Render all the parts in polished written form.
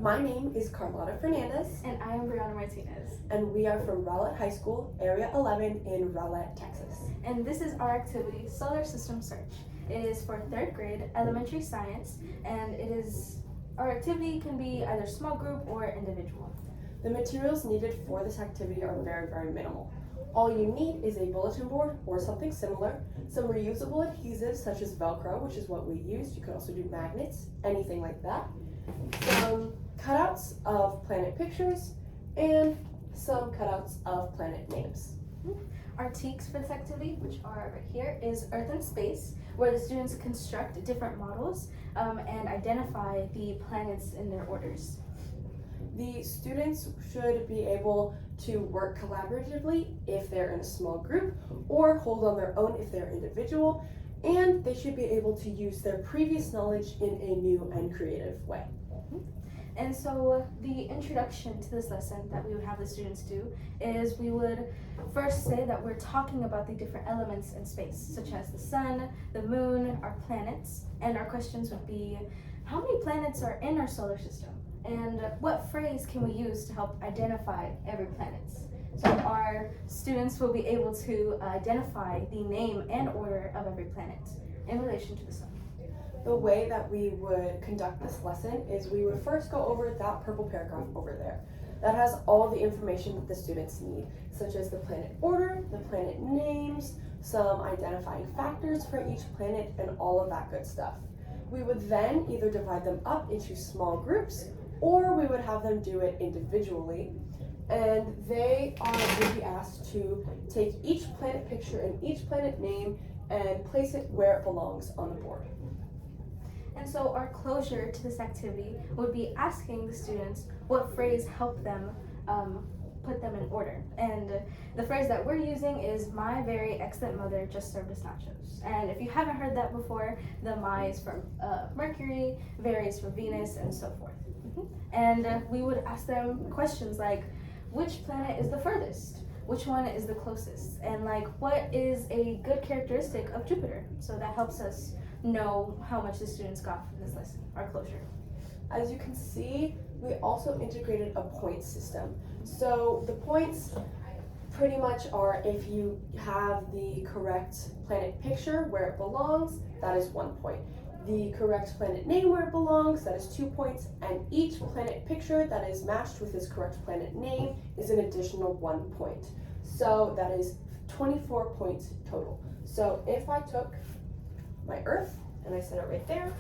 My name is Carlotta Fernandez. And I am Brianna Martinez. And we are from Rowlett High School, Area 11 in Rowlett, Texas. And this is our activity, Solar System Search. It is for 3rd grade elementary science, and our activity can be either small group or individual. The materials needed for this activity are very, very minimal. All you need is a bulletin board or something similar, some reusable adhesives such as Velcro, which is what we used. You could also do magnets, anything like that. Some cutouts of planet pictures, and some cutouts of planet names. Our TEKs for this activity, which are right here, is Earth and Space, where the students construct different models and identify the planets in their orders. The students should be able to work collaboratively if they're in a small group, or hold on their own if they're individual, and they should be able to use their previous knowledge in a new and creative way. And so the introduction to this lesson that we would have the students do is we would first say that we're talking about the different elements in space, such as the sun, the moon, our planets, and our questions would be, how many planets are in our solar system? And what phrase can we use to help identify every planet? So our students will be able to identify the name and order of every planet in relation to the sun. The way that we would conduct this lesson is we would first go over that purple paragraph over there. That has all the information that the students need, such as the planet order, the planet names, some identifying factors for each planet, and all of that good stuff. We would then either divide them up into small groups, or we would have them do it individually, and they would be asked to take each planet picture and each planet name and place it where it belongs on the board. And so our closure to this activity would be asking the students what phrase helped them put them in order. And the phrase that we're using is, my very excellent mother just served us nachos. And if you haven't heard that before, the my is for Mercury, very is for Venus, and so forth. And we would ask them questions like, which planet is the furthest? Which one is the closest? And what is a good characteristic of Jupiter? So that helps us know how much the students got from this lesson, our closure. As you can see, we also integrated a point system. So the points pretty much are, if you have the correct planet picture where it belongs, that is 1 point. The correct planet name where it belongs, that is 2 points, and each planet picture that is matched with its correct planet name is an additional 1 point. So that is 24 points total. So if I took my Earth and I set it right there,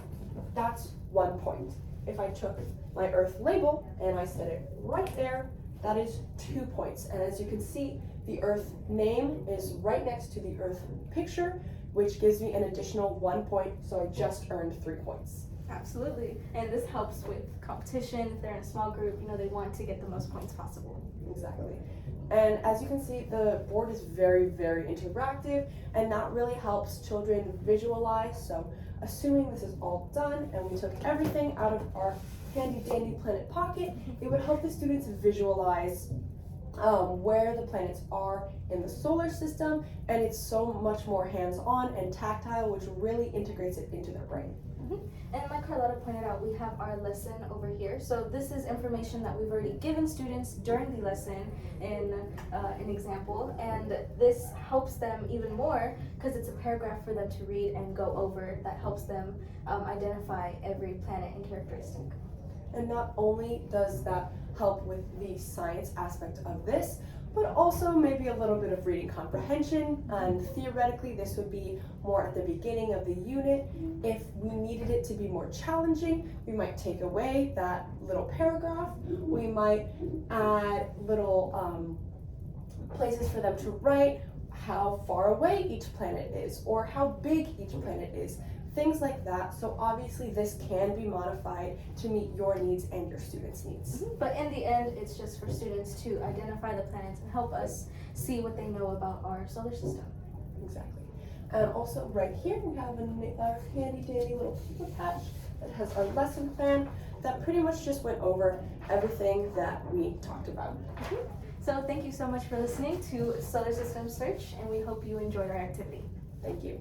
that's 1 point. If I took my Earth label and I set it right there, that is 2 points. And as you can see, the Earth name is right next to the Earth picture, which gives me an additional 1 point, so I just earned 3 points. Absolutely, and this helps with competition. If they're in a small group, they want to get the most points possible. Exactly. And as you can see, the board is very, very interactive, and that really helps children visualize. So assuming this is all done and we took everything out of our handy dandy planet pocket, it would help the students visualize where the planets are in the solar system, and it's so much more hands-on and tactile, which really integrates it into their brain. And like Carlotta pointed out, we have our lesson over here. So this is information that we've already given students during the lesson in an example, and this helps them even more because it's a paragraph for them to read and go over that helps them identify every planet and characteristic. And not only does that help with the science aspect of this, but also maybe a little bit of reading comprehension, and theoretically this would be more at the beginning of the unit. If we needed it to be more challenging, we might take away that little paragraph. We might add little places for them to write how far away each planet is, or how big each planet is, things like that. So obviously this can be modified to meet your needs and your students' needs. But in the end, it's just for students to identify the planets and help us see what they know about our solar system. Exactly. And also right here we have a handy dandy little paper patch that has our lesson plan that pretty much just went over everything that we talked about. So thank you so much for listening to Solar System Search, and we hope you enjoyed our activity. Thank you.